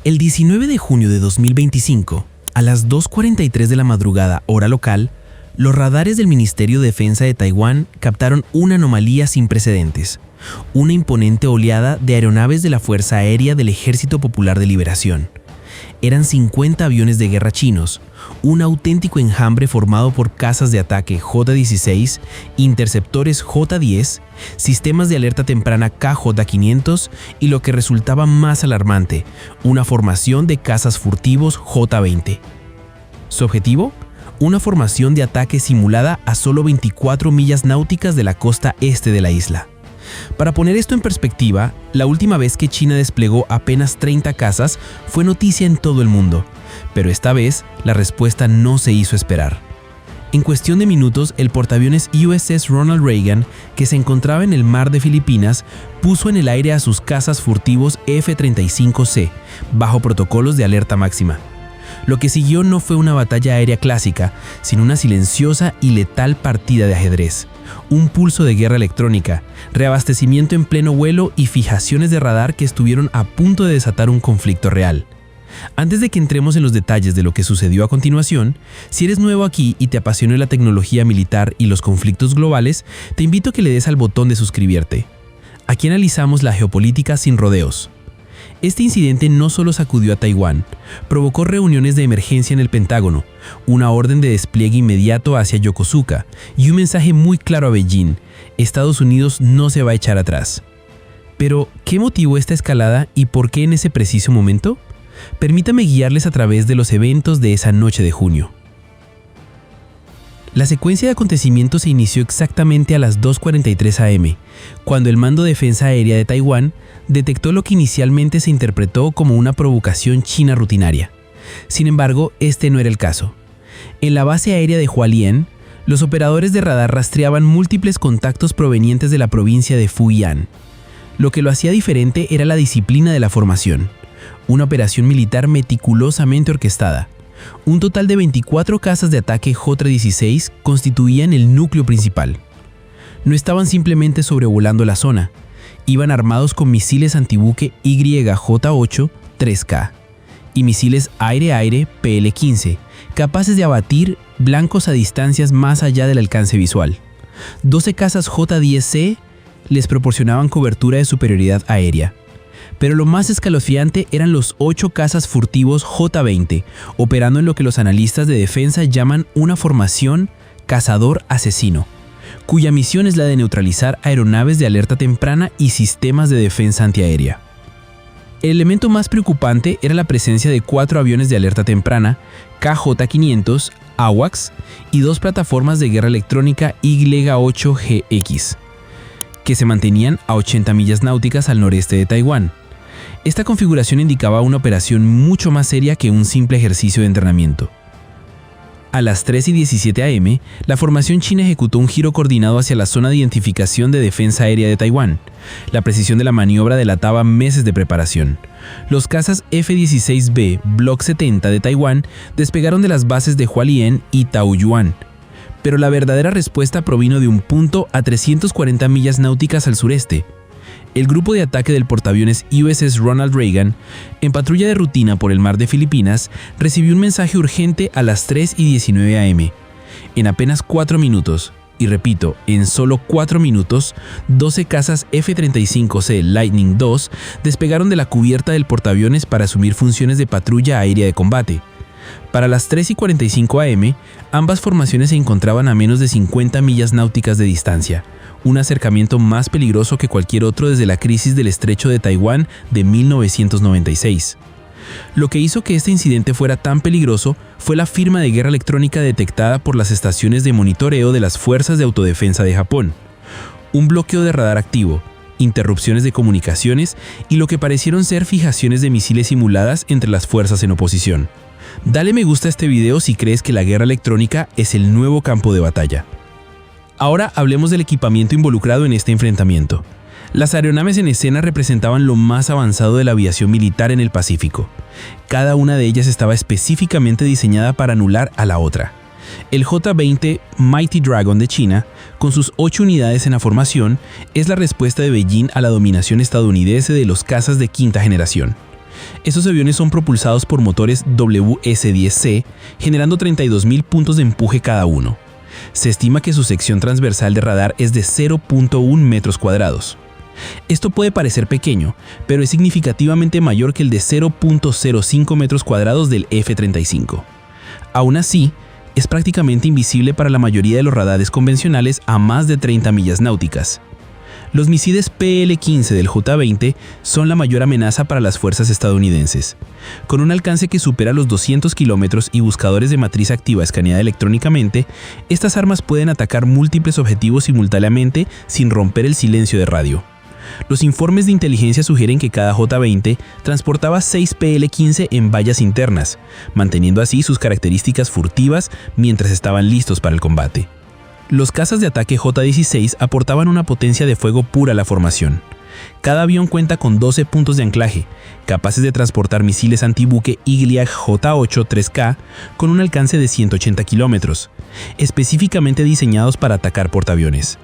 El 19 de junio de 2025, a las 2:43 de la madrugada hora local, los radares del Ministerio de Defensa de Taiwán captaron una anomalía sin precedentes, una imponente oleada de aeronaves de la Fuerza Aérea del Ejército Popular de Liberación. Eran 50 aviones de guerra chinos, un auténtico enjambre formado por cazas de ataque J-16, interceptores J-10, sistemas de alerta temprana KJ-500 y lo que resultaba más alarmante, una formación de cazas furtivos J-20. ¿Su objetivo? Una formación de ataque simulada a solo 24 millas náuticas de la costa este de la isla. Para poner esto en perspectiva, la última vez que China desplegó apenas 30 cazas fue noticia en todo el mundo, pero esta vez la respuesta no se hizo esperar. En cuestión de minutos, el portaaviones USS Ronald Reagan, que se encontraba en el mar de Filipinas, puso en el aire a sus cazas furtivos F-35C, bajo protocolos de alerta máxima. Lo que siguió no fue una batalla aérea clásica, sino una silenciosa y letal partida de ajedrez. Un pulso de guerra electrónica, reabastecimiento en pleno vuelo y fijaciones de radar que estuvieron a punto de desatar un conflicto real. Antes de que entremos en los detalles de lo que sucedió a continuación, si eres nuevo aquí y te apasiona la tecnología militar y los conflictos globales, te invito a que le des al botón de suscribirte. Aquí analizamos la geopolítica sin rodeos. Este incidente no solo sacudió a Taiwán, provocó reuniones de emergencia en el Pentágono, una orden de despliegue inmediato hacia Yokosuka y un mensaje muy claro a Beijing: Estados Unidos no se va a echar atrás. Pero, ¿qué motivó esta escalada y por qué en ese preciso momento? Permítame guiarles a través de los eventos de esa noche de junio. La secuencia de acontecimientos se inició exactamente a las 2:43 am, cuando el Mando de Defensa Aérea de Taiwán detectó lo que inicialmente se interpretó como una provocación china rutinaria. Sin embargo, este no era el caso. En la base aérea de Hualien, los operadores de radar rastreaban múltiples contactos provenientes de la provincia de Fujian. Lo que lo hacía diferente era la disciplina de la formación, una operación militar meticulosamente orquestada. Un total de 24 cazas de ataque J-16 constituían el núcleo principal. No estaban simplemente sobrevolando la zona, iban armados con misiles antibuque YJ-8 3K y misiles aire-aire PL-15, capaces de abatir blancos a distancias más allá del alcance visual. 12 cazas J-10C les proporcionaban cobertura de superioridad aérea. Pero lo más escalofriante eran los 8 cazas furtivos J-20, operando en lo que los analistas de defensa llaman una formación cazador-asesino, cuya misión es la de neutralizar aeronaves de alerta temprana y sistemas de defensa antiaérea. El elemento más preocupante era la presencia de 4 aviones de alerta temprana, KJ-500, AWACS, y 2 plataformas de guerra electrónica Y-8GX, que se mantenían a 80 millas náuticas al noreste de Taiwán. Esta configuración indicaba una operación mucho más seria que un simple ejercicio de entrenamiento. A las 3:17 am, la formación china ejecutó un giro coordinado hacia la zona de identificación de defensa aérea de Taiwán. La precisión de la maniobra delataba meses de preparación. Los cazas F-16B Block 70 de Taiwán despegaron de las bases de Hualien y Taoyuan, pero la verdadera respuesta provino de un punto a 340 millas náuticas al sureste. El grupo de ataque del portaaviones USS Ronald Reagan, en patrulla de rutina por el mar de Filipinas, recibió un mensaje urgente a las 3:19 am. En apenas 4 minutos, y repito, en solo 4 minutos, 12 cazas F-35C Lightning II despegaron de la cubierta del portaaviones para asumir funciones de patrulla aérea de combate. Para las 3:45 am, ambas formaciones se encontraban a menos de 50 millas náuticas de distancia, un acercamiento más peligroso que cualquier otro desde la crisis del estrecho de Taiwán de 1996. Lo que hizo que este incidente fuera tan peligroso fue la firma de guerra electrónica detectada por las estaciones de monitoreo de las Fuerzas de Autodefensa de Japón, un bloqueo de radar activo, interrupciones de comunicaciones y lo que parecieron ser fijaciones de misiles simuladas entre las fuerzas en oposición. Dale me gusta a este video si crees que la guerra electrónica es el nuevo campo de batalla. Ahora hablemos del equipamiento involucrado en este enfrentamiento. Las aeronaves en escena representaban lo más avanzado de la aviación militar en el Pacífico. Cada una de ellas estaba específicamente diseñada para anular a la otra. El J-20 Mighty Dragon de China, con sus 8 unidades en la formación, es la respuesta de Beijing a la dominación estadounidense de los cazas de quinta generación. Estos aviones son propulsados por motores WS-10C, generando 32.000 puntos de empuje cada uno. Se estima que su sección transversal de radar es de 0.1 metros cuadrados. Esto puede parecer pequeño, pero es significativamente mayor que el de 0.05 metros cuadrados del F-35. Aún así, es prácticamente invisible para la mayoría de los radares convencionales a más de 30 millas náuticas. Los misiles PL-15 del J-20 son la mayor amenaza para las fuerzas estadounidenses. Con un alcance que supera los 200 kilómetros y buscadores de matriz activa escaneada electrónicamente, estas armas pueden atacar múltiples objetivos simultáneamente sin romper el silencio de radio. Los informes de inteligencia sugieren que cada J-20 transportaba 6 PL-15 en vallas internas, manteniendo así sus características furtivas mientras estaban listos para el combate. Los cazas de ataque J-16 aportaban una potencia de fuego pura a la formación. Cada avión cuenta con 12 puntos de anclaje, capaces de transportar misiles antibuque Iliad J-8 3K con un alcance de 180 kilómetros, específicamente diseñados para atacar portaaviones.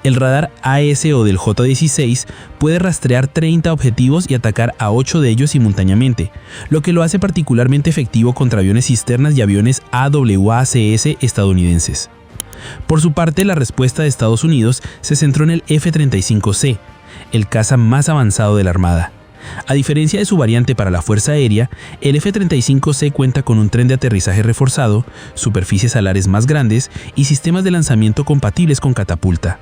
El radar AESO del J-16 puede rastrear 30 objetivos y atacar a 8 de ellos simultáneamente, lo que lo hace particularmente efectivo contra aviones cisternas y aviones AWACS estadounidenses. Por su parte, la respuesta de Estados Unidos se centró en el F-35C, el caza más avanzado de la Armada. A diferencia de su variante para la Fuerza Aérea, el F-35C cuenta con un tren de aterrizaje reforzado, superficies alares más grandes y sistemas de lanzamiento compatibles con catapulta.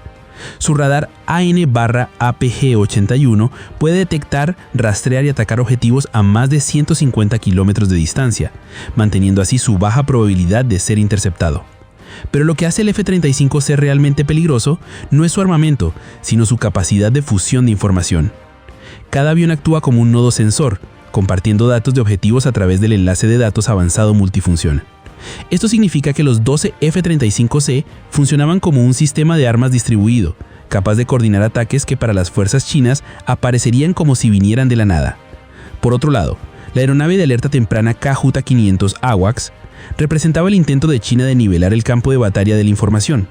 Su radar AN/APG-81 puede detectar, rastrear y atacar objetivos a más de 150 kilómetros de distancia, manteniendo así su baja probabilidad de ser interceptado. Pero lo que hace el F-35C realmente peligroso no es su armamento, sino su capacidad de fusión de información. Cada avión actúa como un nodo sensor, compartiendo datos de objetivos a través del enlace de datos avanzado multifunción. Esto significa que los 12 F-35C funcionaban como un sistema de armas distribuido, capaz de coordinar ataques que para las fuerzas chinas aparecerían como si vinieran de la nada. Por otro lado, la aeronave de alerta temprana Kajuta-500 AWACS representaba el intento de China de nivelar el campo de batalla de la información.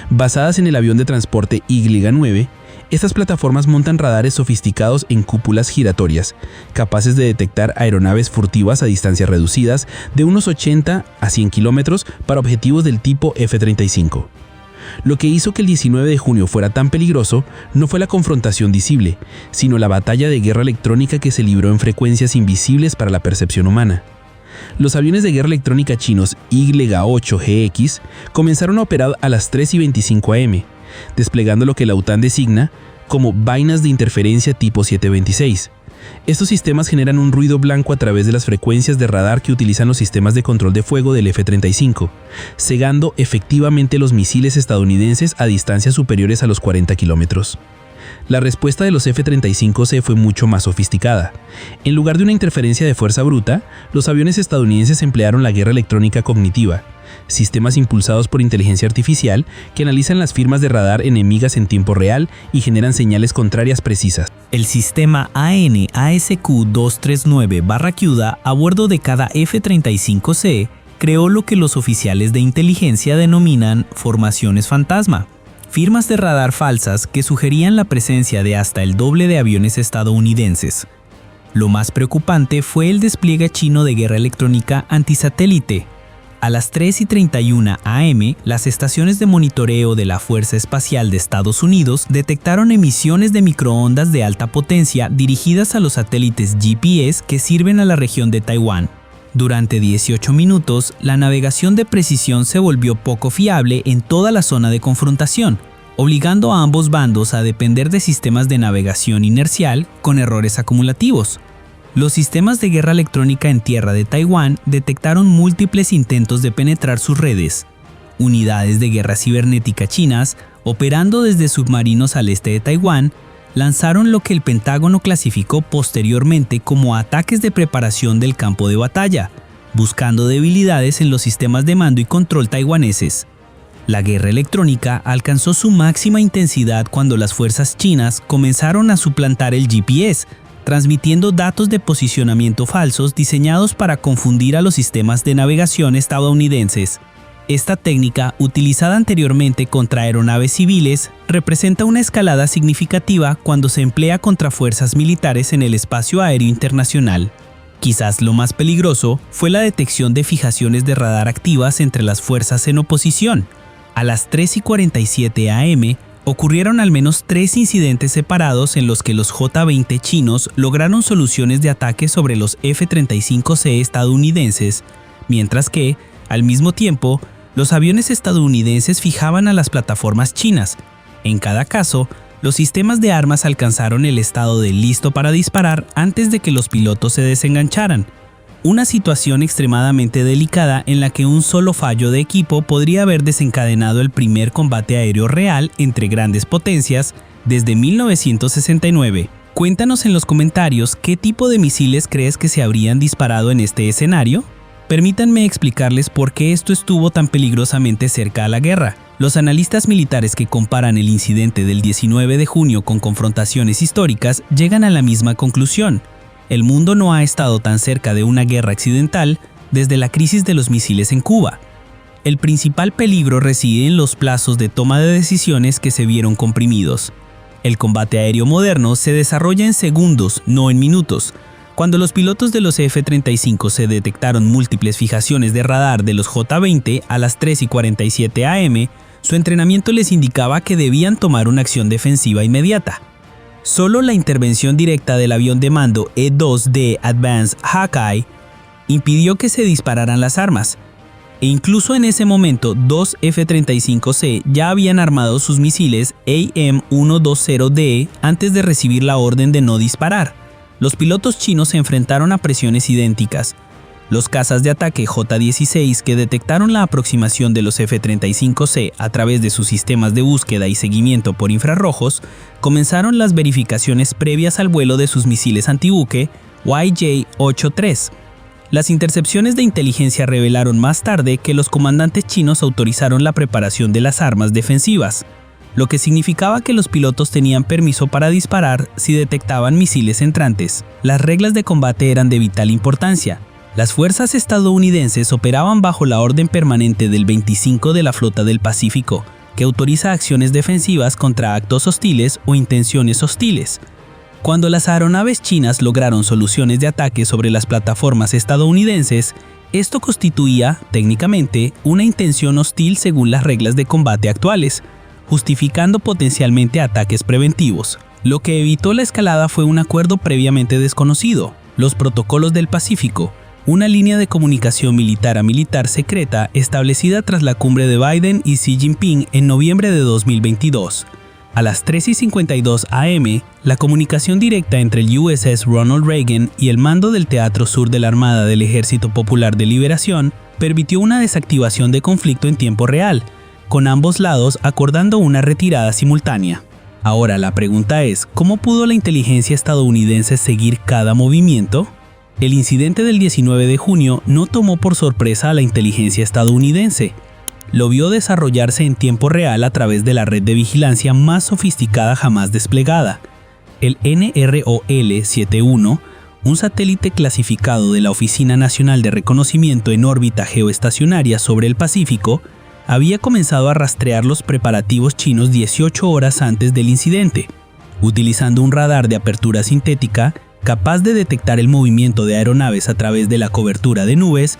Basadas en el avión de transporte Y-9, estas plataformas montan radares sofisticados en cúpulas giratorias, capaces de detectar aeronaves furtivas a distancias reducidas de unos 80 a 100 kilómetros para objetivos del tipo F-35. Lo que hizo que el 19 de junio fuera tan peligroso no fue la confrontación visible, sino la batalla de guerra electrónica que se libró en frecuencias invisibles para la percepción humana. Los aviones de guerra electrónica chinos YA-8GX comenzaron a operar a las 3:25 am, desplegando lo que la OTAN designa como vainas de interferencia tipo 726. Estos sistemas generan un ruido blanco a través de las frecuencias de radar que utilizan los sistemas de control de fuego del F-35, cegando efectivamente los misiles estadounidenses a distancias superiores a los 40 kilómetros. La respuesta de los F-35C fue mucho más sofisticada. En lugar de una interferencia de fuerza bruta, los aviones estadounidenses emplearon la guerra electrónica cognitiva, sistemas impulsados por inteligencia artificial que analizan las firmas de radar enemigas en tiempo real y generan señales contrarias precisas. El sistema AN/ASQ-239/QDA a bordo de cada F-35C creó lo que los oficiales de inteligencia denominan formaciones fantasma. Firmas de radar falsas que sugerían la presencia de hasta el doble de aviones estadounidenses. Lo más preocupante fue el despliegue chino de guerra electrónica antisatélite. A las 3:31 am, las estaciones de monitoreo de la Fuerza Espacial de Estados Unidos detectaron emisiones de microondas de alta potencia dirigidas a los satélites GPS que sirven a la región de Taiwán. Durante 18 minutos, la navegación de precisión se volvió poco fiable en toda la zona de confrontación, obligando a ambos bandos a depender de sistemas de navegación inercial con errores acumulativos. Los sistemas de guerra electrónica en tierra de Taiwán detectaron múltiples intentos de penetrar sus redes. Unidades de guerra cibernética chinas, operando desde submarinos al este de Taiwán, lanzaron lo que el Pentágono clasificó posteriormente como ataques de preparación del campo de batalla, buscando debilidades en los sistemas de mando y control taiwaneses. La guerra electrónica alcanzó su máxima intensidad cuando las fuerzas chinas comenzaron a suplantar el GPS, transmitiendo datos de posicionamiento falsos diseñados para confundir a los sistemas de navegación estadounidenses. Esta técnica, utilizada anteriormente contra aeronaves civiles, representa una escalada significativa cuando se emplea contra fuerzas militares en el espacio aéreo internacional. Quizás lo más peligroso fue la detección de fijaciones de radar activas entre las fuerzas en oposición. A las 3:47 am, ocurrieron al menos 3 incidentes separados en los que los J-20 chinos lograron soluciones de ataque sobre los F-35C estadounidenses, mientras que, al mismo tiempo, los aviones estadounidenses fijaban a las plataformas chinas. En cada caso, los sistemas de armas alcanzaron el estado de listo para disparar antes de que los pilotos se desengancharan. Una situación extremadamente delicada en la que un solo fallo de equipo podría haber desencadenado el primer combate aéreo real entre grandes potencias desde 1969. Cuéntanos en los comentarios qué tipo de misiles crees que se habrían disparado en este escenario. Permítanme explicarles por qué esto estuvo tan peligrosamente cerca a la guerra. Los analistas militares que comparan el incidente del 19 de junio con confrontaciones históricas llegan a la misma conclusión. El mundo no ha estado tan cerca de una guerra accidental desde la crisis de los misiles en Cuba. El principal peligro reside en los plazos de toma de decisiones que se vieron comprimidos. El combate aéreo moderno se desarrolla en segundos, no en minutos. Cuando los pilotos de los F-35 se detectaron múltiples fijaciones de radar de los J-20 a las 3:47 am, su entrenamiento les indicaba que debían tomar una acción defensiva inmediata. Solo la intervención directa del avión de mando E-2D Advanced Hawkeye impidió que se dispararan las armas, e incluso en ese momento 2 F-35C ya habían armado sus misiles AIM-120D antes de recibir la orden de no disparar. Los pilotos chinos se enfrentaron a presiones idénticas. Los cazas de ataque J-16 que detectaron la aproximación de los F-35C a través de sus sistemas de búsqueda y seguimiento por infrarrojos comenzaron las verificaciones previas al vuelo de sus misiles antibuque YJ-83. Las intercepciones de inteligencia revelaron más tarde que los comandantes chinos autorizaron la preparación de las armas defensivas, lo que significaba que los pilotos tenían permiso para disparar si detectaban misiles entrantes. Las reglas de combate eran de vital importancia. Las fuerzas estadounidenses operaban bajo la Orden Permanente del 25 de la Flota del Pacífico, que autoriza acciones defensivas contra actos hostiles o intenciones hostiles. Cuando las aeronaves chinas lograron soluciones de ataque sobre las plataformas estadounidenses, esto constituía, técnicamente, una intención hostil según las reglas de combate actuales, justificando potencialmente ataques preventivos. Lo que evitó la escalada fue un acuerdo previamente desconocido, los Protocolos del Pacífico, una línea de comunicación militar a militar secreta establecida tras la cumbre de Biden y Xi Jinping en noviembre de 2022. A las 3:52 am, la comunicación directa entre el USS Ronald Reagan y el mando del Teatro Sur de la Armada del Ejército Popular de Liberación permitió una desactivación de conflicto en tiempo real, con ambos lados acordando una retirada simultánea. Ahora la pregunta es, ¿cómo pudo la inteligencia estadounidense seguir cada movimiento? El incidente del 19 de junio no tomó por sorpresa a la inteligencia estadounidense. Lo vio desarrollarse en tiempo real a través de la red de vigilancia más sofisticada jamás desplegada. El NROL-71, un satélite clasificado de la Oficina Nacional de Reconocimiento en órbita geoestacionaria sobre el Pacífico, había comenzado a rastrear los preparativos chinos 18 horas antes del incidente. Utilizando un radar de apertura sintética capaz de detectar el movimiento de aeronaves a través de la cobertura de nubes,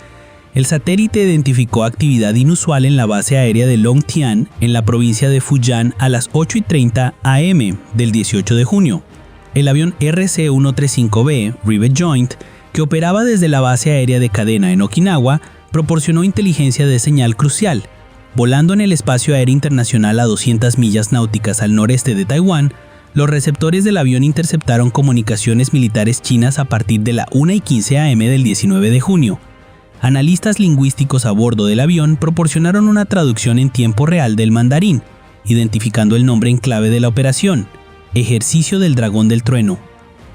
el satélite identificó actividad inusual en la base aérea de Longtian, en la provincia de Fujian, a las 8:30 am del 18 de junio. El avión RC-135B, Rivet Joint, que operaba desde la base aérea de cadena en Okinawa, proporcionó inteligencia de señal crucial. Volando en el espacio aéreo internacional a 200 millas náuticas al noreste de Taiwán, los receptores del avión interceptaron comunicaciones militares chinas a partir de la 1:15 am del 19 de junio. Analistas lingüísticos a bordo del avión proporcionaron una traducción en tiempo real del mandarín, identificando el nombre en clave de la operación, Ejercicio del Dragón del Trueno.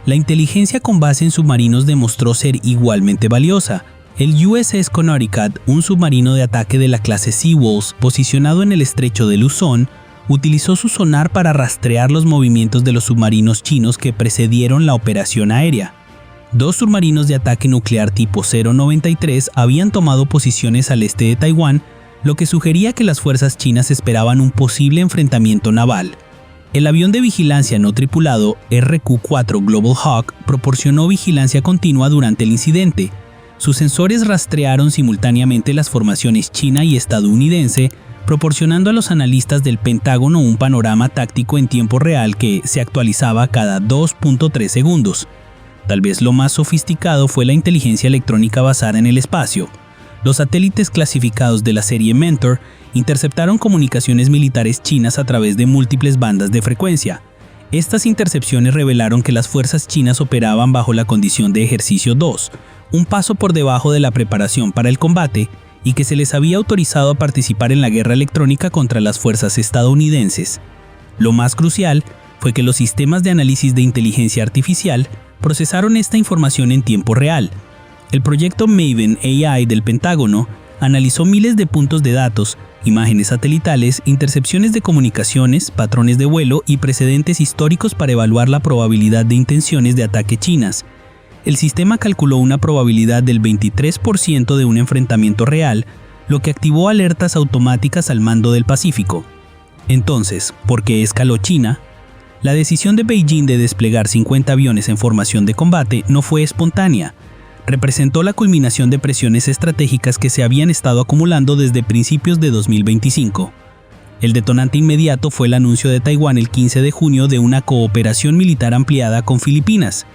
La inteligencia con base en submarinos demostró ser igualmente valiosa. El USS Connecticut, un submarino de ataque de la clase Seawolf posicionado en el estrecho de Luzón, utilizó su sonar para rastrear los movimientos de los submarinos chinos que precedieron la operación aérea. 2 submarinos de ataque nuclear tipo 093 habían tomado posiciones al este de Taiwán, lo que sugería que las fuerzas chinas esperaban un posible enfrentamiento naval. El avión de vigilancia no tripulado RQ-4 Global Hawk proporcionó vigilancia continua durante el incidente. Sus sensores rastrearon simultáneamente las formaciones china y estadounidense, proporcionando a los analistas del Pentágono un panorama táctico en tiempo real que se actualizaba cada 2.3 segundos. Tal vez lo más sofisticado fue la inteligencia electrónica basada en el espacio. Los satélites clasificados de la serie Mentor interceptaron comunicaciones militares chinas a través de múltiples bandas de frecuencia. Estas intercepciones revelaron que las fuerzas chinas operaban bajo la condición de ejercicio 2, un paso por debajo de la preparación para el combate, y que se les había autorizado a participar en la guerra electrónica contra las fuerzas estadounidenses. Lo más crucial fue que los sistemas de análisis de inteligencia artificial procesaron esta información en tiempo real. El proyecto Maven AI del Pentágono analizó miles de puntos de datos, imágenes satelitales, intercepciones de comunicaciones, patrones de vuelo y precedentes históricos para evaluar la probabilidad de intenciones de ataque chinas. El sistema calculó una probabilidad del 23% de un enfrentamiento real, lo que activó alertas automáticas al mando del Pacífico. Entonces, ¿por qué escaló China? La decisión de Beijing de desplegar 50 aviones en formación de combate no fue espontánea. Representó la culminación de presiones estratégicas que se habían estado acumulando desde principios de 2025. El detonante inmediato fue el anuncio de Taiwán el 15 de junio de una cooperación militar ampliada con Filipinas.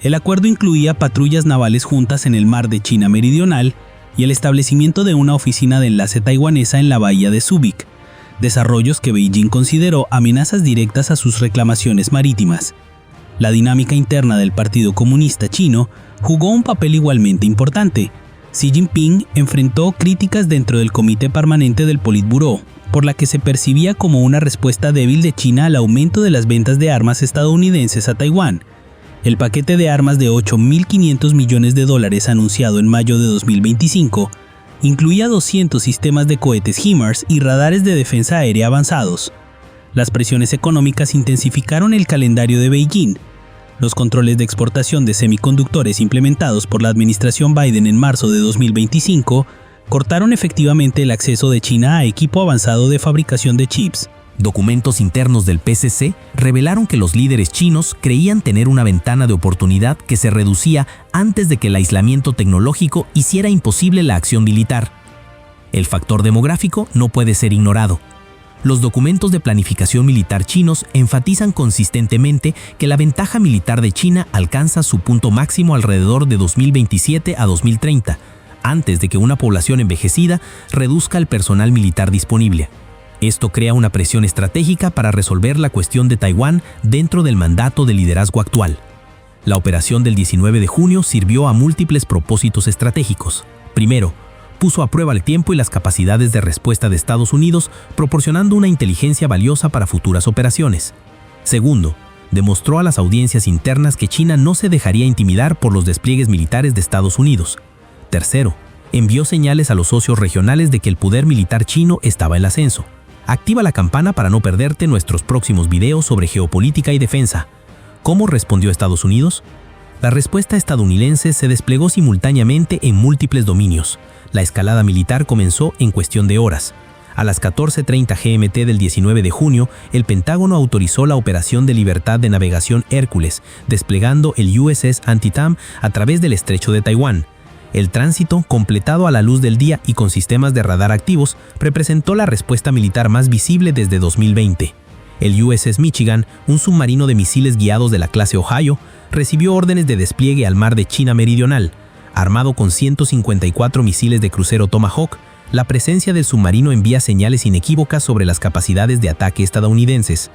El acuerdo incluía patrullas navales juntas en el mar de China Meridional y el establecimiento de una oficina de enlace taiwanesa en la bahía de Subic, desarrollos que Beijing consideró amenazas directas a sus reclamaciones marítimas. La dinámica interna del Partido Comunista Chino jugó un papel igualmente importante. Xi Jinping enfrentó críticas dentro del Comité Permanente del Politburó, por la que se percibía como una respuesta débil de China al aumento de las ventas de armas estadounidenses a Taiwán. El paquete de armas de $8.500 millones anunciado en mayo de 2025 incluía 200 sistemas de cohetes HIMARS y radares de defensa aérea avanzados. Las presiones económicas intensificaron el calendario de Beijing. Los controles de exportación de semiconductores implementados por la administración Biden en marzo de 2025 cortaron efectivamente el acceso de China a equipo avanzado de fabricación de chips. Documentos internos del PCC revelaron que los líderes chinos creían tener una ventana de oportunidad que se reducía antes de que el aislamiento tecnológico hiciera imposible la acción militar. El factor demográfico no puede ser ignorado. Los documentos de planificación militar chinos enfatizan consistentemente que la ventaja militar de China alcanza su punto máximo alrededor de 2027 a 2030, antes de que una población envejecida reduzca el personal militar disponible. Esto crea una presión estratégica para resolver la cuestión de Taiwán dentro del mandato de liderazgo actual. La operación del 19 de junio sirvió a múltiples propósitos estratégicos. Primero, puso a prueba el tiempo y las capacidades de respuesta de Estados Unidos, proporcionando una inteligencia valiosa para futuras operaciones. Segundo, demostró a las audiencias internas que China no se dejaría intimidar por los despliegues militares de Estados Unidos. Tercero, envió señales a los socios regionales de que el poder militar chino estaba en ascenso. Activa la campana para no perderte nuestros próximos videos sobre geopolítica y defensa. ¿Cómo respondió Estados Unidos? La respuesta estadounidense se desplegó simultáneamente en múltiples dominios. La escalada militar comenzó en cuestión de horas. A las 14:30 GMT del 19 de junio, el Pentágono autorizó la operación de libertad de navegación Hércules, desplegando el USS Antietam a través del estrecho de Taiwán. El tránsito, completado a la luz del día y con sistemas de radar activos, representó la respuesta militar más visible desde 2020. El USS Michigan, un submarino de misiles guiados de la clase Ohio, recibió órdenes de despliegue al mar de China Meridional. Armado con 154 misiles de crucero Tomahawk, la presencia del submarino envía señales inequívocas sobre las capacidades de ataque estadounidenses.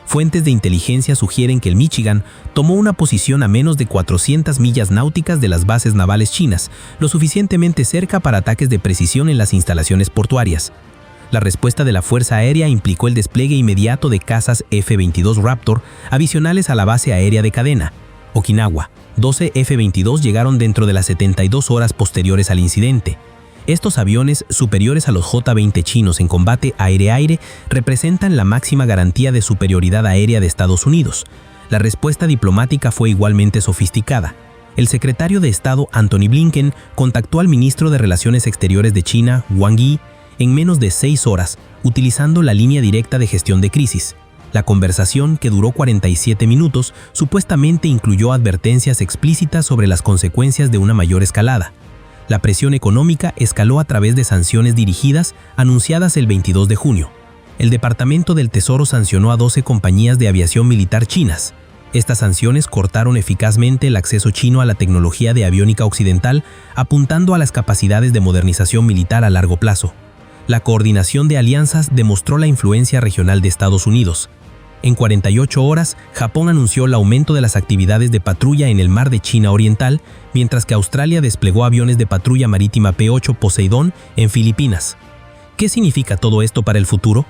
Fuentes de inteligencia sugieren que el Michigan tomó una posición a menos de 400 millas náuticas de las bases navales chinas, lo suficientemente cerca para ataques de precisión en las instalaciones portuarias. La respuesta de la Fuerza Aérea implicó el despliegue inmediato de cazas F-22 Raptor adicionales a la base aérea de cadena, Okinawa. 12 F-22 llegaron dentro de las 72 horas posteriores al incidente. Estos aviones, superiores a los J-20 chinos en combate aire-aire, representan la máxima garantía de superioridad aérea de Estados Unidos. La respuesta diplomática fue igualmente sofisticada. El secretario de Estado Antony Blinken contactó al ministro de Relaciones Exteriores de China, Wang Yi, en menos de 6 horas, utilizando la línea directa de gestión de crisis. La conversación, que duró 47 minutos, supuestamente incluyó advertencias explícitas sobre las consecuencias de una mayor escalada. La presión económica escaló a través de sanciones dirigidas anunciadas el 22 de junio. El Departamento del Tesoro sancionó a 12 compañías de aviación militar chinas. Estas sanciones cortaron eficazmente el acceso chino a la tecnología de aviónica occidental, apuntando a las capacidades de modernización militar a largo plazo. La coordinación de alianzas demostró la influencia regional de Estados Unidos. En 48 horas, Japón anunció el aumento de las actividades de patrulla en el mar de China Oriental, mientras que Australia desplegó aviones de patrulla marítima P-8 Poseidón en Filipinas. ¿Qué significa todo esto para el futuro?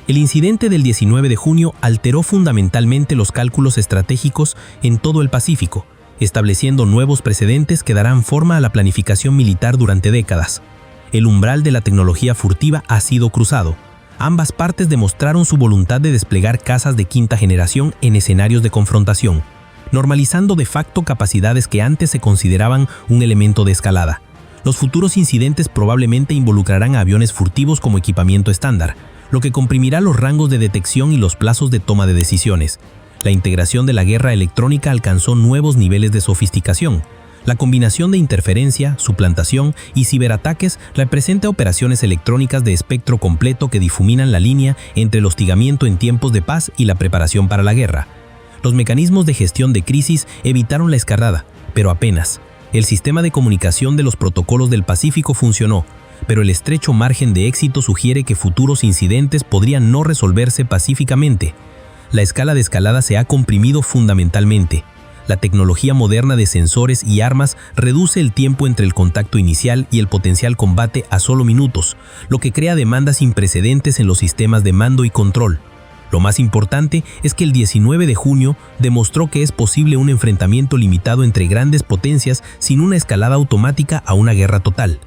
El incidente del 19 de junio alteró fundamentalmente los cálculos estratégicos en todo el Pacífico, estableciendo nuevos precedentes que darán forma a la planificación militar durante décadas. El umbral de la tecnología furtiva ha sido cruzado. Ambas partes demostraron su voluntad de desplegar cazas de quinta generación en escenarios de confrontación, normalizando de facto capacidades que antes se consideraban un elemento de escalada. Los futuros incidentes probablemente involucrarán a aviones furtivos como equipamiento estándar, lo que comprimirá los rangos de detección y los plazos de toma de decisiones. La integración de la guerra electrónica alcanzó nuevos niveles de sofisticación. La combinación de interferencia, suplantación y ciberataques representa operaciones electrónicas de espectro completo que difuminan la línea entre el hostigamiento en tiempos de paz y la preparación para la guerra. Los mecanismos de gestión de crisis evitaron la escalada, pero apenas. El sistema de comunicación de los protocolos del Pacífico funcionó, pero el estrecho margen de éxito sugiere que futuros incidentes podrían no resolverse pacíficamente. La escala de escalada se ha comprimido fundamentalmente. La tecnología moderna de sensores y armas reduce el tiempo entre el contacto inicial y el potencial combate a solo minutos, lo que crea demandas sin precedentes en los sistemas de mando y control. Lo más importante es que el 19 de junio demostró que es posible un enfrentamiento limitado entre grandes potencias sin una escalada automática a una guerra total.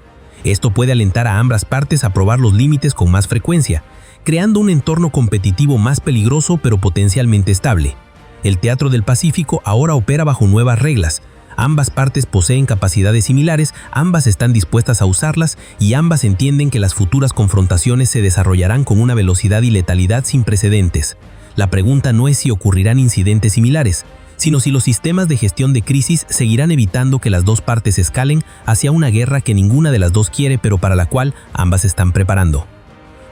Esto puede alentar a ambas partes a probar los límites con más frecuencia, creando un entorno competitivo más peligroso pero potencialmente estable. El Teatro del Pacífico ahora opera bajo nuevas reglas. Ambas partes poseen capacidades similares, ambas están dispuestas a usarlas y ambas entienden que las futuras confrontaciones se desarrollarán con una velocidad y letalidad sin precedentes. La pregunta no es si ocurrirán incidentes similares, sino si los sistemas de gestión de crisis seguirán evitando que las dos partes escalen hacia una guerra que ninguna de las dos quiere pero para la cual ambas están preparando.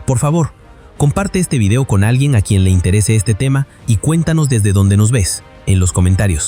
Por favor, comparte este video con alguien a quien le interese este tema y cuéntanos desde dónde nos ves, en los comentarios.